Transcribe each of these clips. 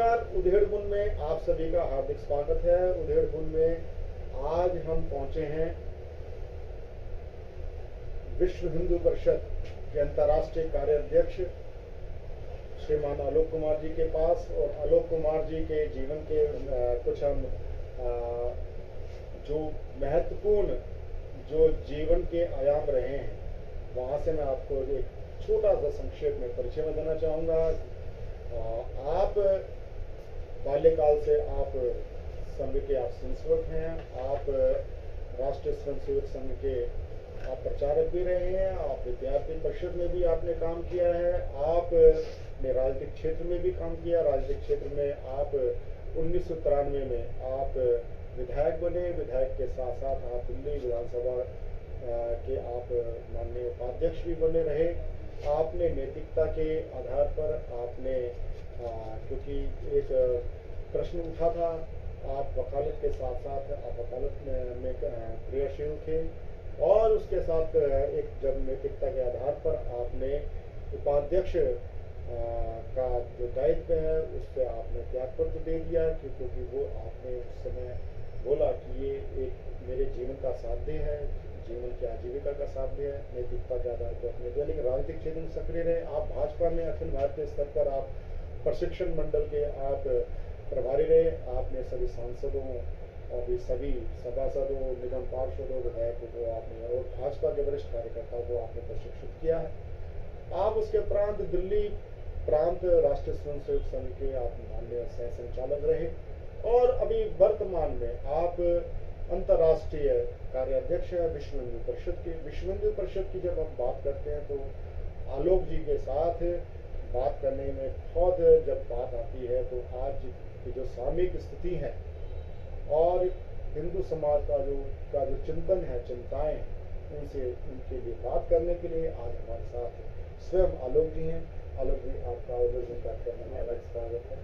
नमस्कार। उधेड़बुन में आप सभी का हार्दिक स्वागत है। उधेड़बुन में आज हम पहुंचे हैं विश्व हिंदू परिषद के अंतर्राष्ट्रीय कार्याध्यक्ष श्रीमान आलोक कुमार जी के पास, और आलोक कुमार जी के जीवन के कुछ हम जो महत्वपूर्ण जो जीवन के आयाम रहे हैं वहाँ से मैं आपको एक छोटा सा संक्षेप में परिचय में देना चाहूँगा। आप बाल्यकाल से आप संघ के आप संसेवक हैं, आप राष्ट्रीय स्वयंसेवक संघ के आप प्रचारक भी रहे हैं, आप विद्यार्थी परिषद में भी आपने काम किया है, आपने राजनीतिक क्षेत्र में भी काम किया। राजनीतिक क्षेत्र में आप 1993 में आप विधायक बने। विधायक के साथ साथ आप दिल्ली विधानसभा के आप माननीय उपाध्यक्ष भी बने रहे। आपने नैतिकता के आधार पर आपने क्योंकि एक प्रश्न उठा था, आप वकालत के साथ साथ आप वकालत में क्रियाशील थे, और उसके साथ एक जब नैतिकता के आधार पर आपने उपाध्यक्ष का जो दायित्व है उससे आपने त्यागपत्र दे दिया, क्योंकि वो आपने उस समय बोला कि ये एक मेरे जीवन का साध्य है, जीवन की आजीविका का साध्य है, नैतिकता के आधार पर अपने दिया। लेकिन राजनीतिक क्षेत्र में सक्रिय रहे। आप भाजपा में अखिल भारतीय स्तर पर आप प्रशिक्षण मंडल के आप प्रभारी रहे। आपने सभी सांसदों और भी सभी सभासदों, निगम पार्षदों, विधायकों को आपने और भाजपा के वरिष्ठ कार्यकर्ताओं को आपने प्रशिक्षित किया है। आप उसके प्रांत दिल्ली प्रांत राष्ट्रीय स्वयंसेवक संघ के आप माननीय सह संचालक रहे, और अभी वर्तमान में आप अंतर्राष्ट्रीय कार्याध्यक्ष है विश्व हिंदू परिषद के। विश्व हिंदू परिषद की जब हम बात करते हैं तो आलोक जी के साथ बात करने में बहुत जब बात आती है तो आज की जो सामयिक स्थिति है और हिंदू समाज का जो चिंतन है, चिंताएं, उनसे उनके लिए बात करने के लिए आज हमारे साथ स्वयं आलोक जी हैं। आलोक जी, आपका उधेड़बुन कार्यक्रम में स्वागत है।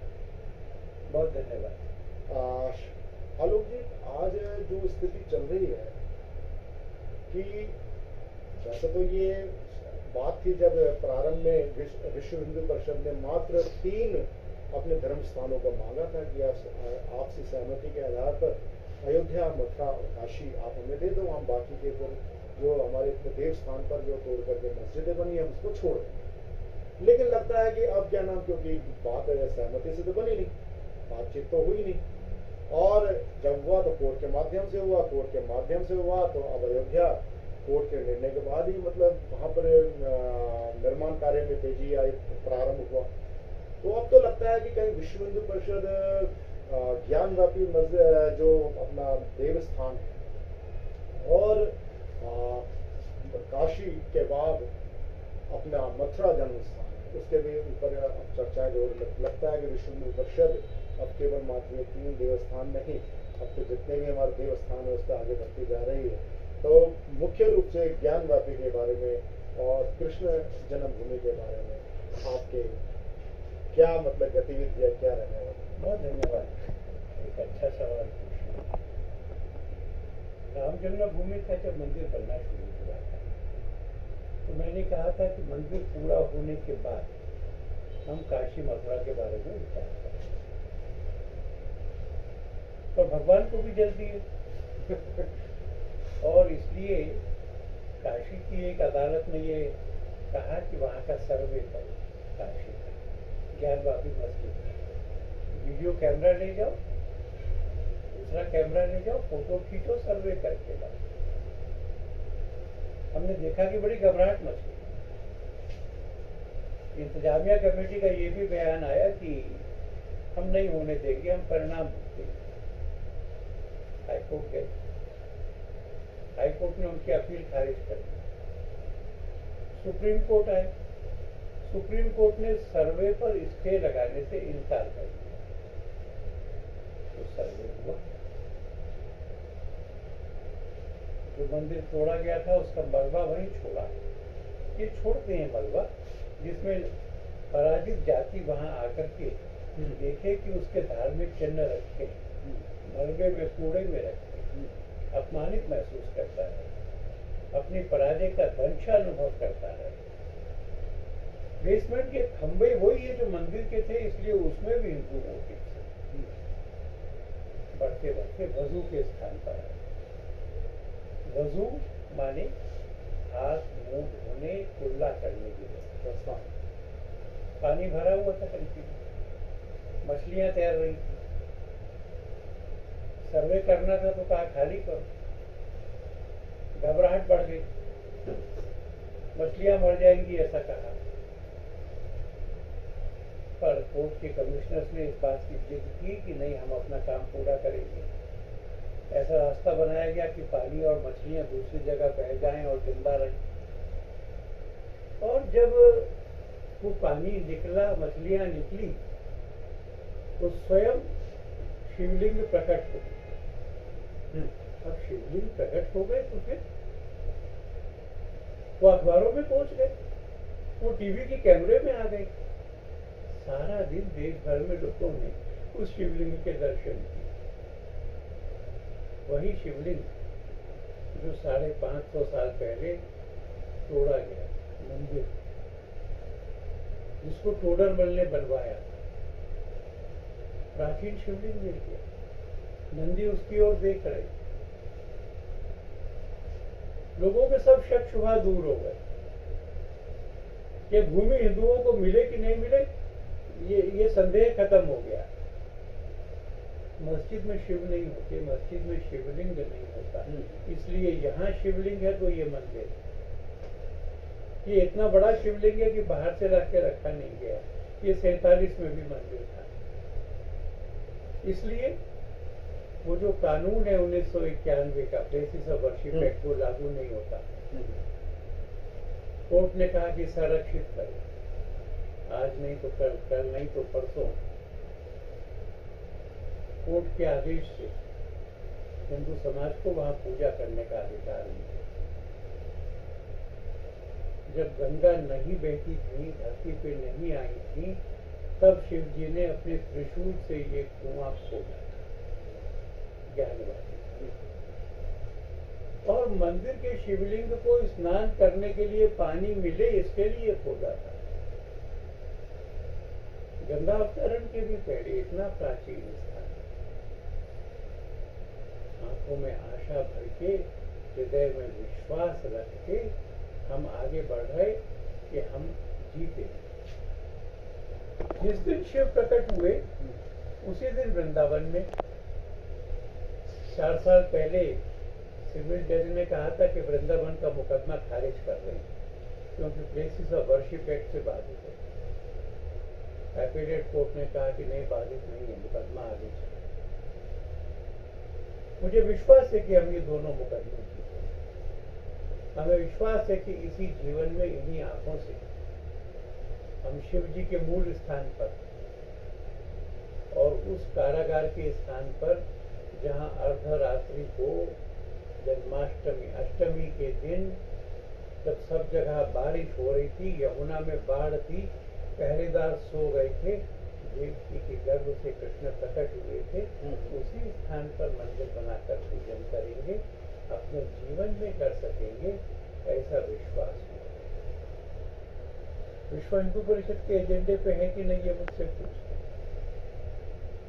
बहुत धन्यवाद। आलोक जी, आज जो स्थिति चल रही है कि वैसे तो ये बात थी जब प्रारंभ में विश्व हिंदू परिषद ने मात्र 3 अपने धर्म स्थानों को मांगा था कि आपसी सहमति के आधार पर अयोध्या, मथुरा और काशी आप हमें दे दो, हम बाकी के पर जो हमारे देव स्थान पर जो तोड़ करके मस्जिदें बनी है उसको छोड़ दें। लेकिन लगता है कि अब क्या नाम, क्योंकि बात सहमति से तो बनी नहीं, बातचीत तो हुई नहीं, और जब हुआ तो कोर्ट के माध्यम से हुआ, कोर्ट के माध्यम से हुआ तो अब अयोध्या कोर्ट के निर्णय के बाद ही मतलब वहाँ पर निर्माण कार्य में तेजी आई, प्रारंभ हुआ। तो अब तो लगता है कि कहीं विश्व हिंदू परिषद ज्ञानव्यापी जो अपना देव स्थान है और काशी के बाद अपना मथुरा जन्म स्थान है, उसके भी ऊपर अब चर्चाएं जो लगता है कि विश्व हिंदू परिषद अब केवल मात्र 3 देवस्थान नहीं, अब तो जितने भी हमारे देवस्थान है उस पर आगे बढ़ती जा रही है। तो मुख्य रूप से ज्ञानव्यापी के बारे में और कृष्ण जन्मभूमि के बारे में आपके क्या मतलब गतिविधियां क्या रहने वाली? बहुत धन्यवाद, एक अच्छा सवाल पूछा। राम जन्मभूमि का जब मंदिर बनना शुरू हुआ था तो मैंने कहा था कि मंदिर पूरा होने के बाद हम काशी मथुरा के बारे में विचार करें, पर भगवान को भी जल्दी है और इसलिए काशी की एक अदालत ने ये कहा कि वहाँ का सर्वे करो, काशी का ज्ञानवापी मस्जिद, वीडियो कैमरा ले जाओ, दूसरा कैमरा ले जाओ, फोटो खींचो, सर्वे करके लाओ। हमने देखा कि बड़ी घबराहट मच गई। इंतजामिया कमेटी का ये भी बयान आया कि हम नहीं होने देंगे, हम परिणाम देंगे। हाईकोर्ट गए, हाईकोर्ट ने उनकी अपील खारिज कर दी। सुप्रीम कोर्ट आए, सुप्रीम कोर्ट ने सर्वे पर स्टे लगाने से इनकार कर दिया। तो सर्वे हुआ, जो मंदिर तोड़ा गया था उसका मलबा वहीं छोड़ा। ये छोड़ते हैं मलबा जिसमें पराजित जाति वहां आकर के देखे कि उसके धार्मिक चिन्ह रखे, मलबे में कूड़े में रखे, अपमानित महसूस करता है, अपनी पराजय का दंश अनुभव करता है। बेसमेंट के खंभे वही है जो मंदिर के थे, इसलिए उसमें भी हिंदू मोटिव थे। बढ़ते बढ़ते वजू के स्थान पर आए। वजू माने हाथ मुंह धोने, कुल्ला करने की व्यवस्था। पानी भरा हुआ था टंकी में, मछलियां तैर रही थी। सर्वे करना था तो कहा खाली करो। घबराहट बढ़ गई, मछलियां मर जाएंगी ऐसा कहा। पर कोर्ट के कमिश्नर्स ने इस बात की जिद की कि नहीं, हम अपना काम पूरा करेंगे। ऐसा रास्ता बनाया गया कि पानी और मछलियां दूसरी जगह बह जाएं और जिंदा रहें। और जब वो पानी निकला, मछलियां निकली, तो स्वयं शिवलिंग प्रकट हो गए। अब शिवलिंग प्रकट हो गए तो फिर वो अखबारों में पहुंच गए, वो टीवी के कैमरे में आ गए। सारा दिन देश भर में लोगों ने उस शिवलिंग के दर्शन किए। वही शिवलिंग जो 550 साल पहले तोड़ा गया मंदिर, जिसको टोडरमल ने बनवाया, प्राचीन शिवलिंग मिल गया। नंदी उसकी ओर देख रहे। लोगों के सब शक शुबा दूर हो गए। ये भूमि हिंदुओं को मिले कि नहीं मिले, ये संदेह खत्म हो गया। मस्जिद में शिव नहीं होते, मस्जिद में शिवलिंग नहीं होता, इसलिए यहाँ शिवलिंग है तो ये मंदिर। ये इतना बड़ा शिवलिंग है कि बाहर से रख के रखा नहीं गया। ये 47 में भी मंदिर था। इसलिए वो जो कानून है 1991 का, प्लेसेस ऑफ वर्शिप एक्ट, वो लागू नहीं होता। कोर्ट ने कहा कि संरक्षित करें, आज नहीं तो कल, कल नहीं तो परसों। कोर्ट के आदेश से हिंदू समाज को वहां पूजा करने का अधिकार नहीं। जब गंगा नहीं बहती थी, धरती पे नहीं आई थी, तब शिव जी ने अपने त्रिशूल से ये कुआं खोदा, ज्ञानवादी। और मंदिर के शिवलिंग को स्नान करने के लिए पानी मिले, इसके लिए खोदा था। गंगा अवतरण के भी पहले, इतना प्राचीन स्थान। आंखों में आशा भर के, हृदय में विश्वास रख के हम आगे बढ़ रहे कि हम जीते। जिस दिन शिव प्रकट हुए उसी दिन वृंदावन में 4 साल पहले सिविल जज ने कहा था कि वृंदावन का मुकदमा खारिज कर रहे हैं, क्योंकि प्लेसेस ऑफ वर्शिप एक्ट से बाधित है। एपीलेट कोर्ट ने कहा कि नहीं, बाधित नहीं है, मुकदमा आगे चले। मुझे विश्वास है कि हम ये दोनों मुकदमे जीतेंगे। हमें विश्वास है कि इसी जीवन में, इन्हीं आंखों से हम शिव जी के मूल स्थान पर और उस कारागार के स्थान पर जहां अर्धरात्रि को जन्माष्टमी, अष्टमी के दिन, जब सब जगह बारिश हो रही थी, यमुना में बाढ़ थी, पहरेदार सो गए थे, देवकी के गर्भ से कृष्ण प्रकट हुए थे, उसी स्थान पर मंदिर बनाकर पूजन करेंगे, अपने जीवन में कर सकेंगे, ऐसा विश्वास हुआ। विश्व हिंदू परिषद के एजेंडे पे है कि नहीं, ये मुझसे पूछते।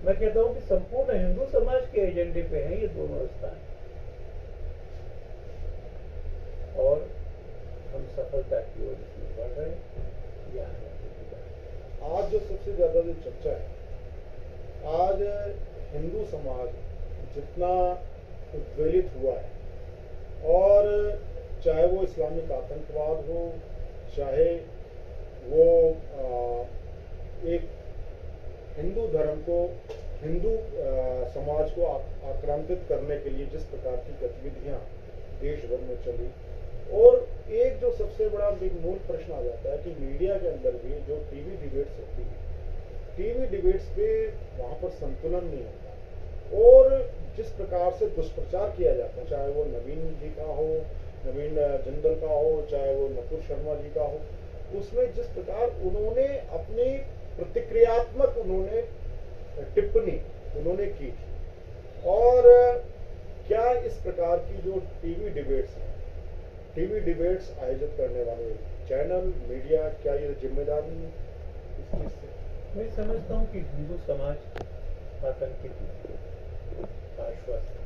मैं कहता हूँ कि संपूर्ण हिंदू समाज के एजेंडे पे है ये दोनों स्थान, और हम सफलता की ओर इसमें बढ़ रहे हैं। आज जो सबसे ज्यादा जो चर्चा है, आज हिंदू समाज जितना उद्वेलित हुआ है, और चाहे वो इस्लामिक आतंकवाद हो, चाहे वो एक हिंदू धर्म को, हिंदू समाज को आक्रांतित करने के लिए जिस प्रकार की गतिविधियां देश भर में चली, और एक जो सबसे बड़ा मूल प्रश्न आ जाता है कि मीडिया के अंदर भी जो टीवी डिबेट्स होती है, टीवी डिबेट्स पे वहां पर संतुलन नहीं होता, और जिस प्रकार से दुष्प्रचार किया जाता है, चाहे वो नवीन जी का हो, नवीन जिंदल का हो, चाहे वो नकुल शर्मा जी का हो, उसमें जिस प्रकार उन्होंने अपनी प्रतिक्रियात्मक टिप्पणी उन्होंने की थी। और क्या इस प्रकार की जो टीवी डिबेट्स हैं, टीवी डिबेट्स आयोजित करने वाले चैनल मीडिया क्या ये जिम्मेदारी इस चीज से? मैं समझता हूँ कि हिंदू समाज आतंकित नहीं, आश्वस्त है।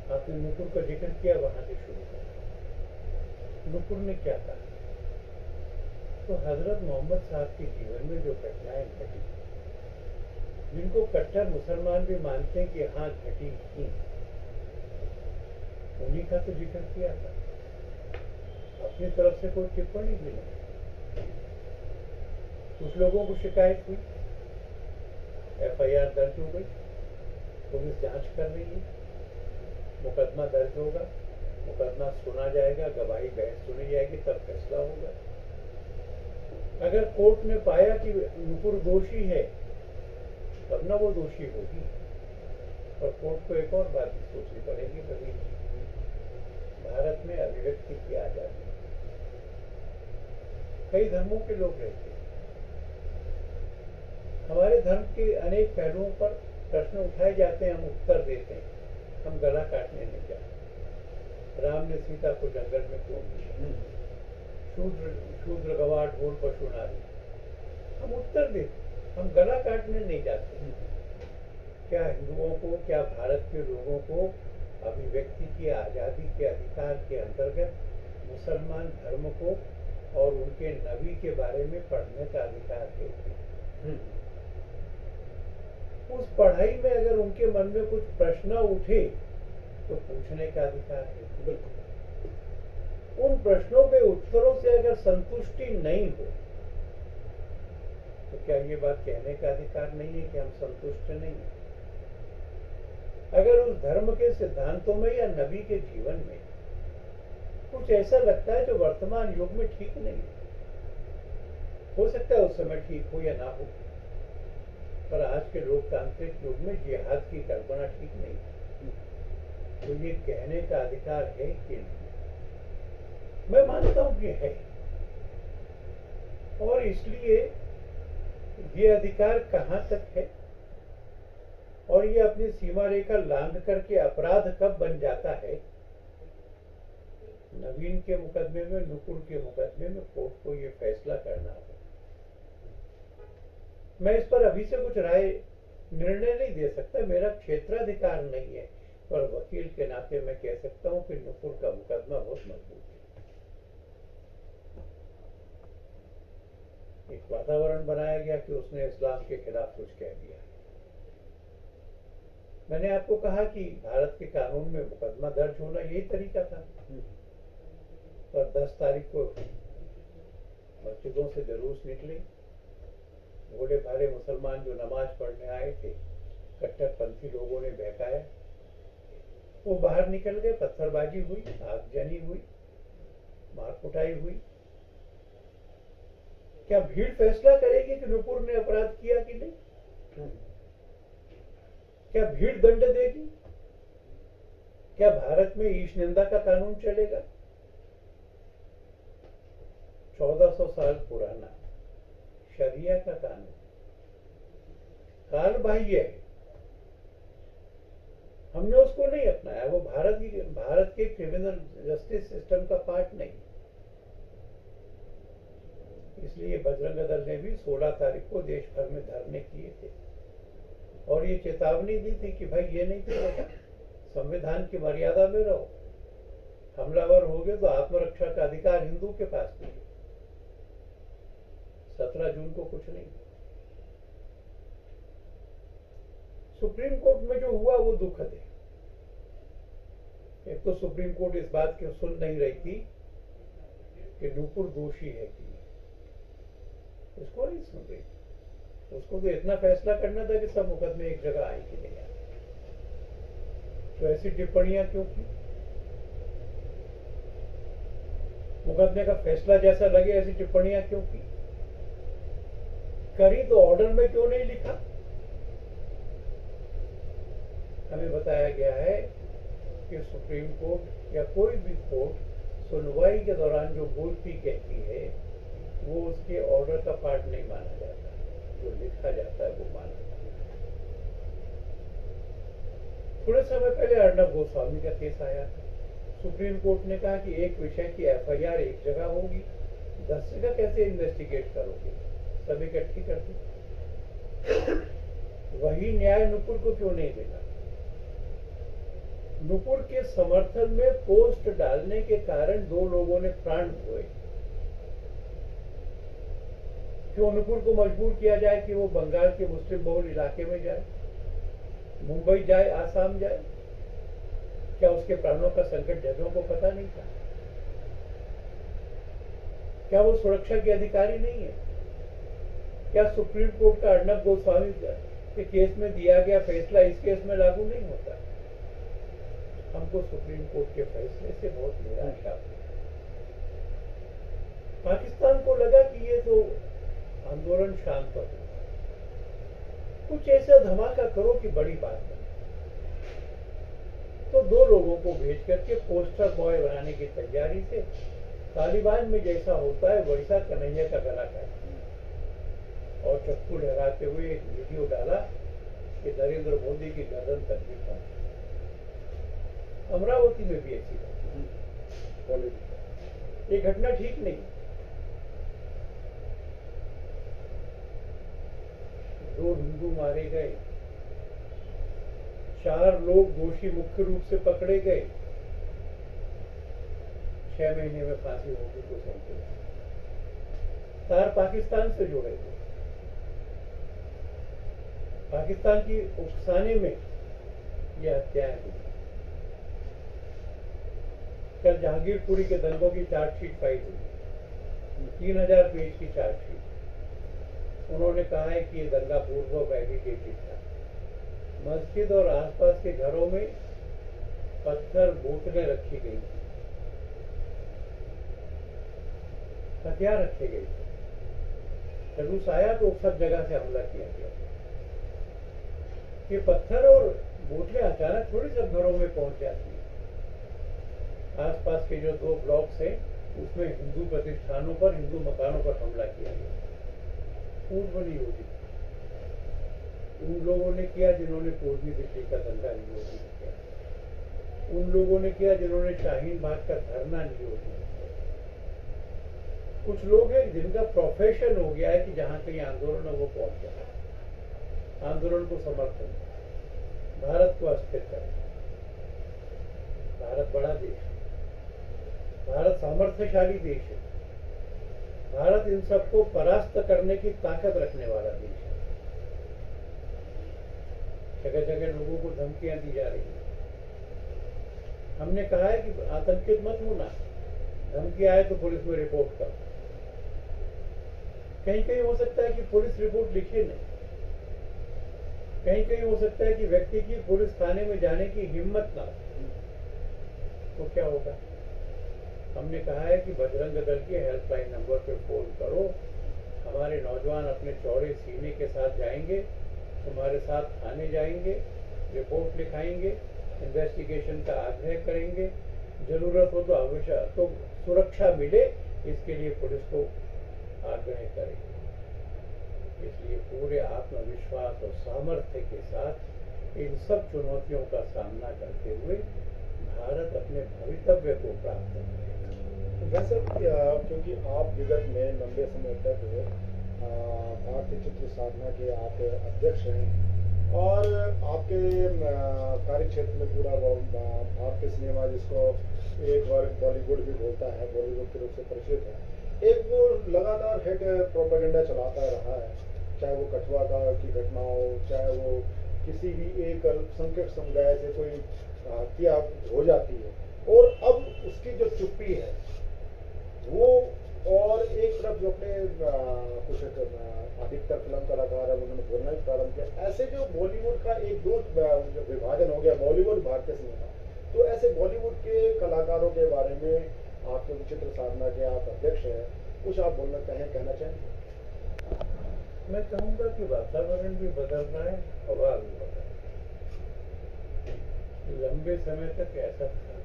आपने नुपुर का जिक्र किया, वहां से शुरू करें। नुपुर ने क्या कहा? तो हजरत मोहम्मद साहब के जीवन में जो घटनाएं घटी, जिनको कट्टर मुसलमान भी मानते हैं कि हाँ घटी थी, उन्हीं का तो जिक्र किया था। अपनी तरफ से कोई टिप्पणी भी नहीं। कुछ लोगों को शिकायत हुई, एफआईआर दर्ज हो गई, पुलिस जांच कर रही है, मुकदमा दर्ज होगा, मुकदमा सुना जाएगा, गवाही बहस सुनी जाएगी, तब फैसला होगा। अगर कोर्ट ने पाया कि नुपुर दोषी है, तब ना वो दोषी होगी। और कोर्ट को एक और बात भी सोचनी पड़ेगी, कभी भारत में अभिव्यक्ति की आजादी, कई धर्मों के लोग रहते हैं। हमारे धर्म के अनेक पहलुओं पर प्रश्न उठाए जाते हैं, हम उत्तर देते हैं। हम गला काटने नहीं जाते। राम ने सीता को जंगल में क्यों दिया? शूद्र गवाह ढोल पशु नारी, हम उत्तर देते, हम गला काटने नहीं जाते। क्या हिंदुओं को, क्या भारत के लोगों को अभिव्यक्ति की आजादी के अधिकार के अंतर्गत मुसलमान धर्म को और उनके नबी के बारे में पढ़ने का अधिकार है? उस पढ़ाई में अगर उनके मन में कुछ प्रश्न उठे तो पूछने का अधिकार है। उन प्रश्नों के उत्तरों से अगर संतुष्टि नहीं हो तो क्या ये बात कहने का अधिकार नहीं है कि हम संतुष्ट नहीं हैं? अगर उस धर्म के सिद्धांतों में या नबी के जीवन में कुछ ऐसा लगता है जो वर्तमान युग में ठीक नहीं है, हो सकता है उस समय ठीक हो या ना हो, पर आज के लोकतांत्रिक युग में जिहाद की कल्पना ठीक नहीं है, तो ये कहने का अधिकार है कि नहीं? मैं मानता हूं कि है। और इसलिए ये अधिकार कहां तक है और ये अपनी सीमा रेखा लांघ करके अपराध कब बन जाता है, नवीन के मुकदमे में, नुपुर के मुकदमे में कोर्ट को ये फैसला करना होगा। मैं इस पर अभी से कुछ राय निर्णय नहीं दे सकता, मेरा क्षेत्राधिकार नहीं है, पर वकील के नाते मैं कह सकता हूं कि नुपुर का मुकदमा बहुत मजबूत है। एक वातावरण बनाया गया कि उसने इस्लाम के खिलाफ कुछ कह दिया। मैंने आपको कहा कि भारत के कानून में मुकदमा दर्ज होना यही तरीका था, पर 10 तारीख को मस्जिदों से जुलूस निकले, भोले भाले मुसलमान जो नमाज पढ़ने आए थे, कट्टरपंथी लोगों ने बहकाया, वो बाहर निकल गए, पत्थरबाजी हुई, आगजनी हुई, मारकुटाई हुई। क्या भीड़ फैसला करेगी कि नुपुर ने अपराध किया कि नहीं? क्या भीड़ दंड देगी? क्या भारत में ईश निंदा का कानून चलेगा? 1400 साल पुराना शरिया का कानून काल बाह्य है, हमने उसको नहीं अपनाया। वो भारत के क्रिमिनल जस्टिस सिस्टम का पार्ट नहीं। इसलिए बजरंग दल ने भी 16 तारीख को देश भर में धरने किए थे और ये चेतावनी दी थी कि भाई ये नहीं चलेगा, संविधान की मर्यादा में रहो, हमलावर हो गए तो आत्मरक्षा का अधिकार हिंदू के पास नहीं है। 17 जून को कुछ नहीं। सुप्रीम कोर्ट में जो हुआ वो दुखद है। एक तो सुप्रीम कोर्ट इस बात की सुन नहीं रही थी कि नुपुर दोषी है कि नहीं, उसको नहीं सुन रही। उसको तो इतना फैसला करना था कि सब मुकदमे एक जगह आए कि नहीं आए। तो ऐसी टिप्पणियां क्यों की? मुकदमे का फैसला जैसा लगे ऐसी टिप्पणियां क्यों की? करी तो ऑर्डर में क्यों नहीं लिखा? हमें बताया गया है कि सुप्रीम कोर्ट या कोई भी कोर्ट सुनवाई के दौरान जो बोलती कहती है वो उसके ऑर्डर का पार्ट नहीं माना जाता, जो लिखा जाता है वो माना जाता है। थोड़े समय पहले अर्नब गोस्वामी का केस आया था, सुप्रीम कोर्ट ने कहा कि एक विषय की एफआईआर एक जगह होगी, 10 जगह कैसे इन्वेस्टिगेट करोगे, सब इकट्ठी कर दो। वही न्याय नुपुर को क्यों नहीं देना? नुपुर के समर्थन में पोस्ट डालने के कारण 2 लोगों ने प्राण खोए। क्यों नुपुर को मजबूर किया जाए कि वो बंगाल के मुस्लिम बहुल इलाके में जाए, मुंबई जाए, आसाम जाए? क्या उसके प्राणों का संकट जजों को पता नहीं था? क्या वो सुरक्षा के अधिकारी नहीं है? क्या सुप्रीम कोर्ट का अर्नब गोस्वामी के केस में दिया गया फैसला इस केस में लागू नहीं होता? हमको सुप्रीम कोर्ट के फैसले से बहुत निराशा हुई। पाकिस्तान को लगा कि ये तो आंदोलन शांत हो, कुछ ऐसा धमाका करो कि बड़ी बात बने। तो 2 लोगों को भेज करके पोस्टर बॉय बनाने की तैयारी से तालिबान में जैसा होता है वैसा कन्हैया का गला काटा और चप्पू लहराते हुए एक वीडियो डाला कि नरेंद्र मोदी की गर्दन तक भी पहुंची। अमरावती में भी ऐसी घटना, ये घटना ठीक नहीं। 2 हिंदू मारे गए, 4 लोग दोषी मुख्य रूप से पकड़े गए, 6 महीने में फांसी होगी तो समझे। तार पाकिस्तान से जुड़े थे, पाकिस्तान की उकसाने में यह हत्याएं हुई। कल जहांगीरपुरी के दंगों की चार्जशीट फाइल हुई, 3000 पेज की चार्जशीट। उन्होंने कहा है कि ये दंगा पूर्व फैब्रिकेटेड था। मस्जिद और आसपास के घरों में पत्थर बोतलें रखी गई थी, हथियार रखे गए थे। जुलूस आया तो सब जगह से हमला किया गया। ये पत्थर और बोतलें अचानक थोड़ी सब घरों में पहुंच जाती है। आसपास के जो 2 ब्लॉक्स हैं उसमें हिंदू प्रतिष्ठानों पर, हिंदू मकानों पर हमला किया गया, पूर्व नियोजित। उन लोगों ने किया जिन्होंने पूर्वी दिल्ली का दंगा नियोजित किया, उन लोगों ने किया जिन्होंने शाहीन बाग का धरना नियोजित किया। कुछ लोग हैं जिनका प्रोफेशन हो गया है कि जहां कहीं आंदोलन है वो पहुंच जाए, आंदोलन को समर्थन, भारत को अस्थिर करें। भारत बड़ा देश है, भारत सामर्थ्यशाली देश है, भारत इन सबको परास्त करने की ताकत रखने वाला देश है। जगह जगह लोगों को धमकियां दी जा रही है। हमने कहा है कि आतंकित मत होना, धमकी आए तो पुलिस में रिपोर्ट करो। कहीं कहीं हो सकता है कि पुलिस रिपोर्ट लिखे नहीं, कहीं कहीं हो सकता है कि व्यक्ति की पुलिस थाने में जाने की हिम्मत ना हो, तो क्या होगा? हमने कहा है कि बजरंग दल के हेल्पलाइन नंबर पर फोन करो, हमारे नौजवान अपने चौड़े सीने के साथ जाएंगे, तुम्हारे साथ थाने जाएंगे, रिपोर्ट लिखाएंगे, इन्वेस्टिगेशन का आग्रह करेंगे, जरूरत हो तो आवश्यक तो सुरक्षा मिले इसके लिए पुलिस को आग्रह करेंगे। इसलिए पूरे आत्मविश्वास और सामर्थ्य के साथ इन सब चुनौतियों का सामना करते हुए भारत अपने भवितव्य को प्राप्त करेगा। वैसे क्योंकि आप विगत में लंबे समय तक भारतीय चित्र साधना के आप अध्यक्ष हैं और आपके कार्य क्षेत्र में पूरा भारतीय सिनेमा, जिसको एक वर्ग बॉलीवुड भी बोलता है, बॉलीवुड के रूप से परिचित है, एक वो लगातार हेड प्रोपेगेंडा चलाता रहा है, चाहे वो कठुआ की घटना हो, चाहे वो किसी भी एक अल्पसंख्यक समुदाय से कोई हत्या हो जाती है, और अब उसकी जो चुप्पी है वो, और एक तरफ जो अपने कुछ अधिकतर फिल्म कलाकार है उन्होंने बोलना ही प्रारंभ किया। ऐसे जो बॉलीवुड का एक दो विभाजन हो गया, बॉलीवुड भारतीय सिनेमा, तो ऐसे बॉलीवुड के कलाकारों के बारे में आपके विचित्र साधना के आप अध्यक्ष हैं, कुछ आप कहना चाहेंगे? मैं कहूँगा कि वातावरण भी बदल रहा है, हवा भी बदल रहा है। लंबे समय तक ऐसा था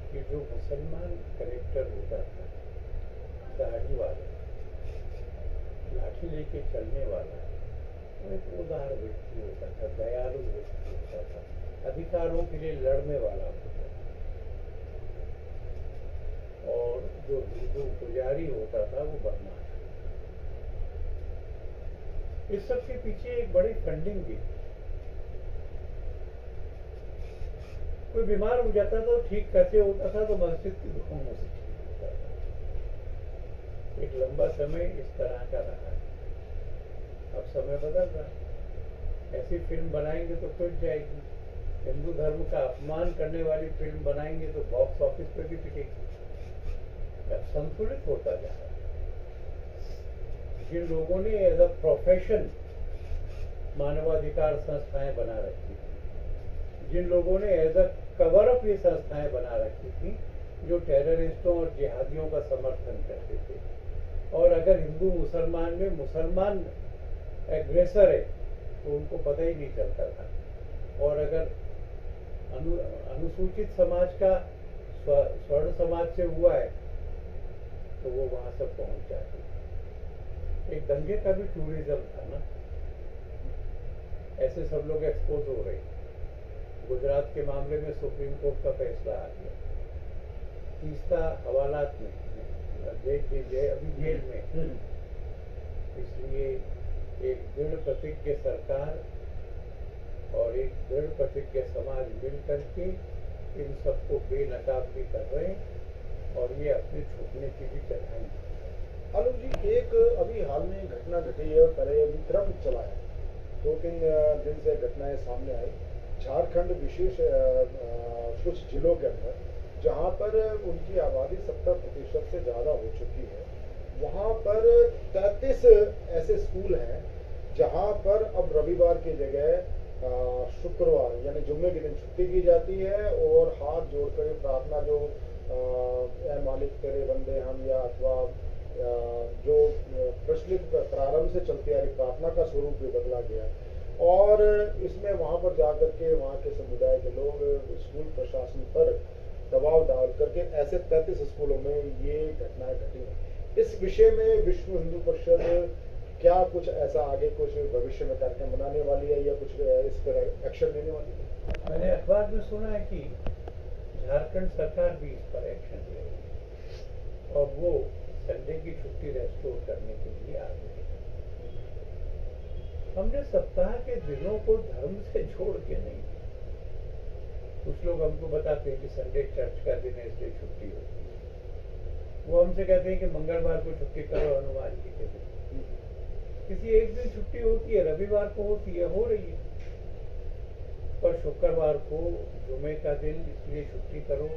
कि जो मुसलमान कलेक्टर होता था, दाढ़ी वाला, लाठी लेके चलने वाला, वो एक उदार व्यक्ति होता था, दयालु व्यक्ति होता था, अधिकारों के लिए लड़ने वाला होता था। और जो हिंदू पुजारी होता था वो बदमाश। इस सब के पीछे एक बड़ी फंडिंग भी थी। कोई बीमार हो जाता था तो ठीक कैसे होता था, तो मस्जिद की दुकानों से ठीक होता था। एक लंबा समय इस तरह का रहा है। अब समय बदल रहा है। ऐसी फिल्म बनाएंगे तो पिट जाएगी। हिंदू धर्म का अपमान करने वाली फिल्म बनाएंगे तो बॉक्स ऑफिस पे भी पिटेगी। अब संतुलित होता जा रहा है। जिन लोगों ने एज अ प्रोफेशन मानवाधिकार संस्थाएं बना रखी थी, जिन लोगों ने एज अ कवर अप ये संस्थाएं बना रखी थी, जो टेररिस्टों और जिहादियों का समर्थन करते थे, और अगर हिंदू मुसलमान में मुसलमान एग्रेसर है तो उनको पता ही नहीं चलता था, और अगर अनुसूचित समाज का स्वर्ण समाज से हुआ है तो वो वहां सब पहुंच जाती है। एक दंगे का भी टूरिज्म था ना, ऐसे सब लोग एक्सपोज हो रहे। गुजरात के मामले में सुप्रीम कोर्ट का फैसला आ गया, तीस्ता हवालात में अभी जेल में। इसलिए एक दृढ़ प्रतिज्ञ सरकार और एक दृढ़ प्रतिज्ञ समाज मिल करके इन सबको बेनकाब भी कर रहे हैं और ये अपने छूटने की भी चढ़ाएंगे। आलोक जी, एक अभी हाल में घटना घटी है, पहले अभी क्रम चला है, 2-3 दिन से घटनाएं सामने आई झारखंड विशेष कुछ जिलों के अंदर, जहां पर उनकी आबादी 70% से ज़्यादा हो चुकी है। वहां पर 33 ऐसे स्कूल हैं जहां पर अब रविवार की जगह शुक्रवार यानी जुम्मे के दिन छुट्टी की जाती है, और हाथ जोड़कर प्रार्थना जो ए मालिक तेरे बंदे हम, या अथवा जो प्रचलित प्रारंभ से चलती आ रही प्रार्थना का स्वरूप भी बदला गया। और इसमें वहां पर जाकर के वहां के समुदाय के लोग स्कूल प्रशासन पर दबाव डाल करके ऐसे 33 स्कूलों में ये घटनाएं घटी हैं। इस विषय में विश्व हिंदू परिषद क्या कुछ ऐसा आगे कुछ भविष्य में कार्यक्रम बनाने वाली है, या कुछ इस पर एक्शन लेने वाली है? मैंने अखबार में सुना है कि झारखंड सरकार भी इस पर एक्शन ले रही है और वो संडे की छुट्टी रेस्टोर करने के लिए आ गई। हमने सप्ताह के दिनों को धर्म से जोड़ के नहीं, कुछ लोग हमको बताते हैं कि संडे चर्च का दिन है इसलिए छुट्टी होती है। वो हमसे कहते हैं कि मंगलवार को छुट्टी करो हनुमान जी के दिन। किसी एक दिन छुट्टी होती है, रविवार को होती है, हो रही है, पर शुक्रवार को जुमे का दिन इसलिए छुट्टी करो,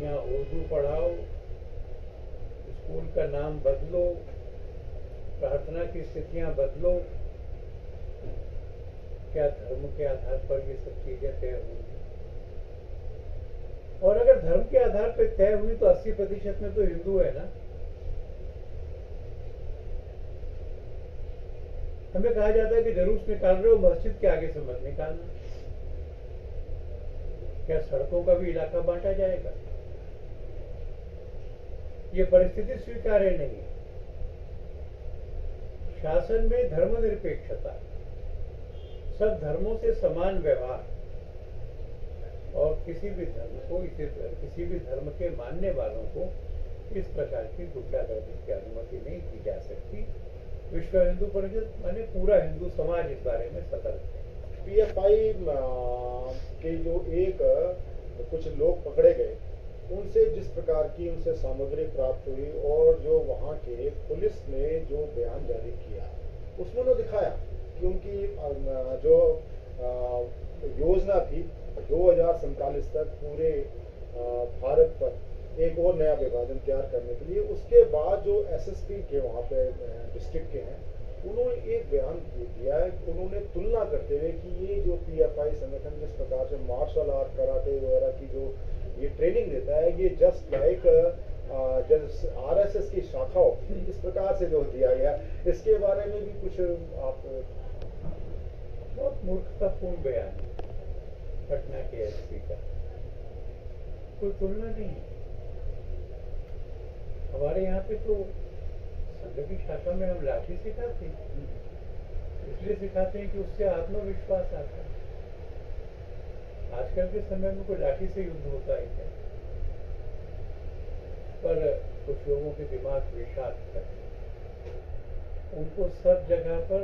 या उर्दू पढ़ाओ, स्कूल का नाम बदलो, प्रार्थना की स्थितियां बदलो। क्या धर्म के आधार पर ये सब चीजें तय होंगी? और अगर धर्म के आधार पर तय हुई तो 80% में तो हिंदू है ना। हमें कहा जाता है कि जुलूस निकाल रहे हो, मस्जिद के आगे से मत निकालना। क्या सड़कों का भी इलाका बांटा जाएगा? ये परिस्थिति स्वीकार्य नहीं है। शासन में धर्मनिरपेक्षता, सब धर्मों से समान व्यवहार, और किसी भी धर्म के मानने वालों को इस प्रकार की गुंडागर्दी की अनुमति नहीं दी जा सकती। विश्व हिंदू परिषद माने पूरा हिंदू समाज इस बारे में सतर्क है। पीएफआई के जो कुछ लोग पकड़े गए, उनसे जिस प्रकार की उनसे सामग्री प्राप्त हुई, और जो वहाँ के पुलिस ने जो बयान जारी किया उसमें उन्होंने दिखाया कि उनकी जो योजना थी 2047 तक पूरे भारत पर एक और नया विभाजन तैयार करने के लिए। उसके बाद जो एसएसपी के वहाँ पे डिस्ट्रिक्ट के हैं, उन्होंने एक बयान दिया है, उन्होंने तुलना करते हुए कि ये जो पीएफआई संगठन जिस प्रकार से मार्शल आर्ट, कराटे वगैरह की जो ये ट्रेनिंग देता है, ये जस्ट लाइक आरएसएस की शाखा होती है, इस प्रकार से जो दिया गया, इसके बारे में भी कुछ आप? बहुत मूर्खतापूर्ण बयान है पटना के एसपी का, कोई तुलना नहीं है। हमारे यहाँ पे तो संघ की शाखा में हम लाठी सिखाते हैं, इसलिए सिखाते हैं कि उससे आत्मविश्वास आता है। आजकल के समय में कोई लाठी से युद्ध होता है क्या? पर कुछ लोगों के दिमाग विषाक्त करते, उनको सब जगह पर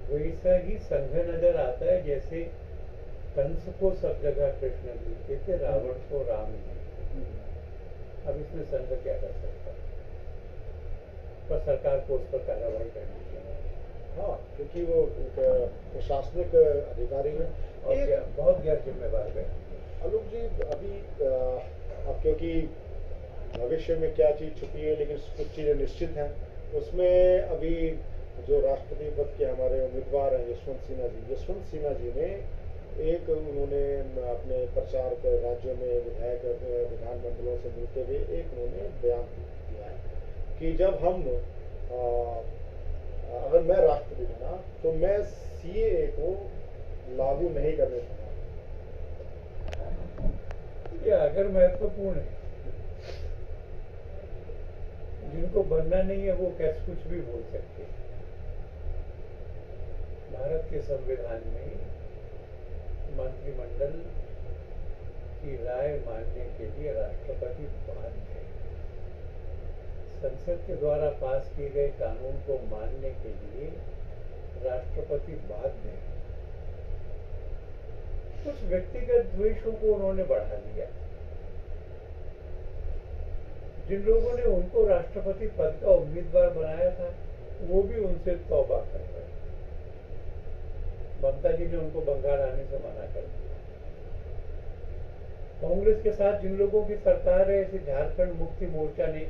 वैसा ही संघ नजर आता है जैसे कंस को सब जगह कृष्ण मिलते थे, रावण को राम मिलते। अब इसमें संघ क्या कर सकता है? पर सरकार को उस पर कार्रवाई करनी चाहिए। हाँ, क्योंकि वो एक प्रशासनिक अधिकारी है। और एक बहुत गैर जिम्मेवार व्यक्ति है। आलोक जी, अभी अब क्योंकि भविष्य में क्या चीज़ छुपी है, लेकिन कुछ चीज़ें निश्चित हैं। उसमें अभी जो राष्ट्रपति पद के हमारे उम्मीदवार हैं यशवंत सिन्हा जी ने एक उन्होंने अपने प्रचार के राज्यों में विधायक विधानमंडलों से मिलते हुए एक उन्होंने बयान दिया है कि जब हम अगर मैं राष्ट्रपति बना तो मैं सीएए को लागू नहीं करने दूंगा। ये अगर महत्वपूर्ण है, जिनको बनना नहीं है वो कैसे कुछ भी बोल सकते हैं। भारत के संविधान में मंत्रिमंडल की राय मानने के लिए राष्ट्रपति बाध्य है। संसद के द्वारा पास किए गए कानून को मानने के लिए राष्ट्रपति बाध्य है। कुछ व्यक्तिगत द्वेषों को उन्होंने बढ़ा दिया। जिन लोगों ने उनको राष्ट्रपति पद का उम्मीदवार बनाया था वो भी उनसे तौबा कर गए। ममता जी ने उनको बंगाल आने से मना कर दिया। कांग्रेस के साथ जिन लोगों की सरकार है, ऐसे झारखंड मुक्ति मोर्चा ने,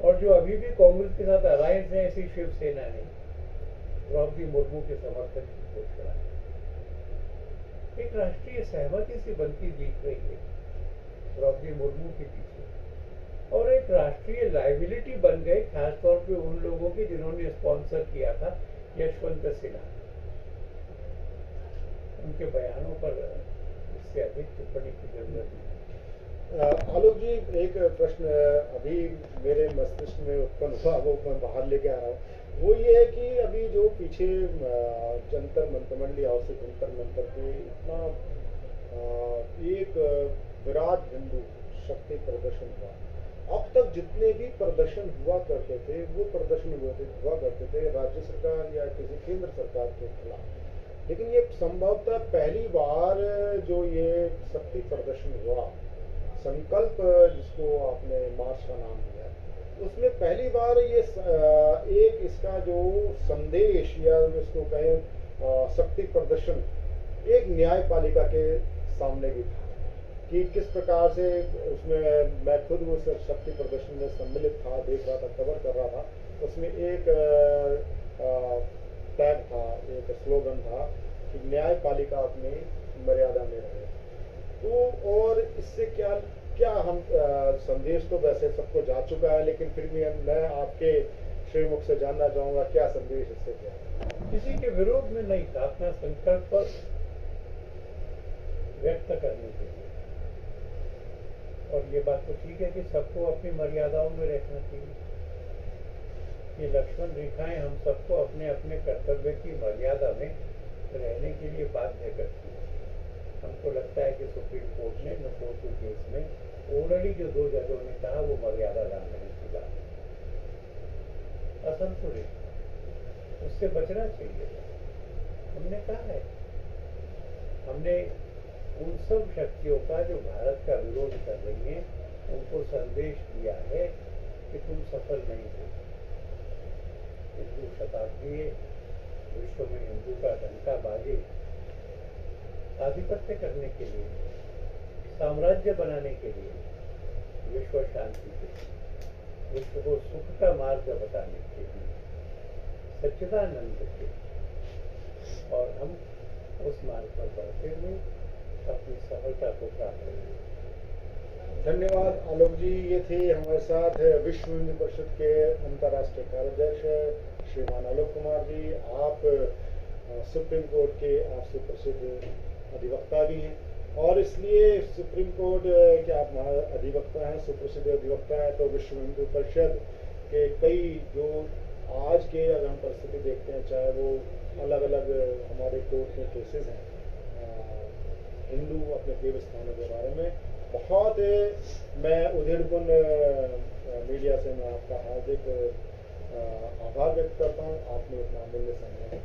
और जो अभी भी कांग्रेस के साथ अलायंस है, ऐसी शिवसेना ने द्रौपदी मुर्मू के समर्थन की घोषणा की। एक राष्ट्रीय सहमति सी बनती दिख रही है द्रौपदी मुर्मू के पीछे, और एक राष्ट्रीय लाइबिलिटी बन गए, खासतौर पे उन लोगों की जिन्होंने स्पॉन्सर किया था यशवंत सिन्हा। उनके बयानों पर इससे अधिक टिप्पणी की जरूरत नहीं। आलोक जी, एक प्रश्न अभी मेरे मस्तिष्क में उत्पन्न हुआ, वो मैं बाहर लेके आ रहा हूँ। वो ये है कि अभी जो पीछे जंतर मंतर मंडी हाउस से जंतर मंतर पे इतना एक विराट हिंदू शक्ति प्रदर्शन हुआ। अब तक जितने भी प्रदर्शन हुआ करते थे वो प्रदर्शन हुआ करते थे राज्य सरकार या किसी केंद्र सरकार के खिलाफ, लेकिन ये संभवतः पहली बार जो ये शक्ति प्रदर्शन हुआ, संकल्प जिसको आपने मार्च का नाम दिया, उसमें पहली बार ये एक इसका जो संदेश या इसको कहें शक्ति प्रदर्शन एक न्यायपालिका के सामने भी था कि किस प्रकार से उसमें मैं खुद उस शक्ति प्रदर्शन में सम्मिलित था, देख रहा था, कवर कर रहा था। उसमें एक टैग था, एक स्लोगन था कि न्यायपालिका अपनी मर्यादा में रहे। तो और इससे क्या हम संदेश तो वैसे सबको जा चुका है, लेकिन फिर भी मैं आपके श्रीमुख से जानना चाहूंगा क्या संदेश इससे क्या? किसी के विरोध में नहीं था, अपना संकल्प व्यक्त करने के लिए। और ये बात तो ठीक है कि सबको अपनी मर्यादाओं में रहना चाहिए। ये लक्ष्मण रेखाएं हम सबको अपने अपने कर्तव्य की मर्यादा में रहने के लिए बाध्य करती है। हमको लगता है कि सुप्रीम कोर्ट ने नफोसू केस में ऑलरेडी जो 2 जजों ने कहा वो मर्यादा लांघने की बात असंतुलित, उससे बचना चाहिए। हमने कहा है, हमने उन सब शक्तियों का जो भारत का विरोध कर रही हैं उनको संदेश दिया है कि तुम सफल नहीं हो। हिंदू शताब्दी विश्व में हिंदू का डंका बाजे, आधिपत्य करने के लिए, साम्राज्य बनाने के लिए, विश्व शांति के लिए, विश्व को सुख का मार्ग बताने के लिए, सच्चिदानंद के, और हम उस मार्ग पर बढ़ते हुए अपनी सफलता को प्राप्त करेंगे। धन्यवाद आलोक जी। ये थे हमारे साथ विश्व हिंदू परिषद के अंतर्राष्ट्रीय कार्याध्यक्ष श्रीमान आलोक कुमार जी। आप सुप्रीम कोर्ट के आप सुप्रसिद्ध अधिवक्ता भी हैं, और इसलिए सुप्रीम कोर्ट के आप अधिवक्ता हैं, सुप्रसिद्ध अधिवक्ता हैं, तो विश्व हिंदू परिषद के कई जो आज के अगर हम परिस्थिति देखते हैं, चाहे वो अलग अलग हमारे कोर्ट में केसेस हैं हिंदू अपने देवस्थानों के बारे में, बहुत मैं उधेड़पुन मीडिया से मैं आपका हार्दिक आभार व्यक्त करता हूँ। आपने इतना अमूल्य समय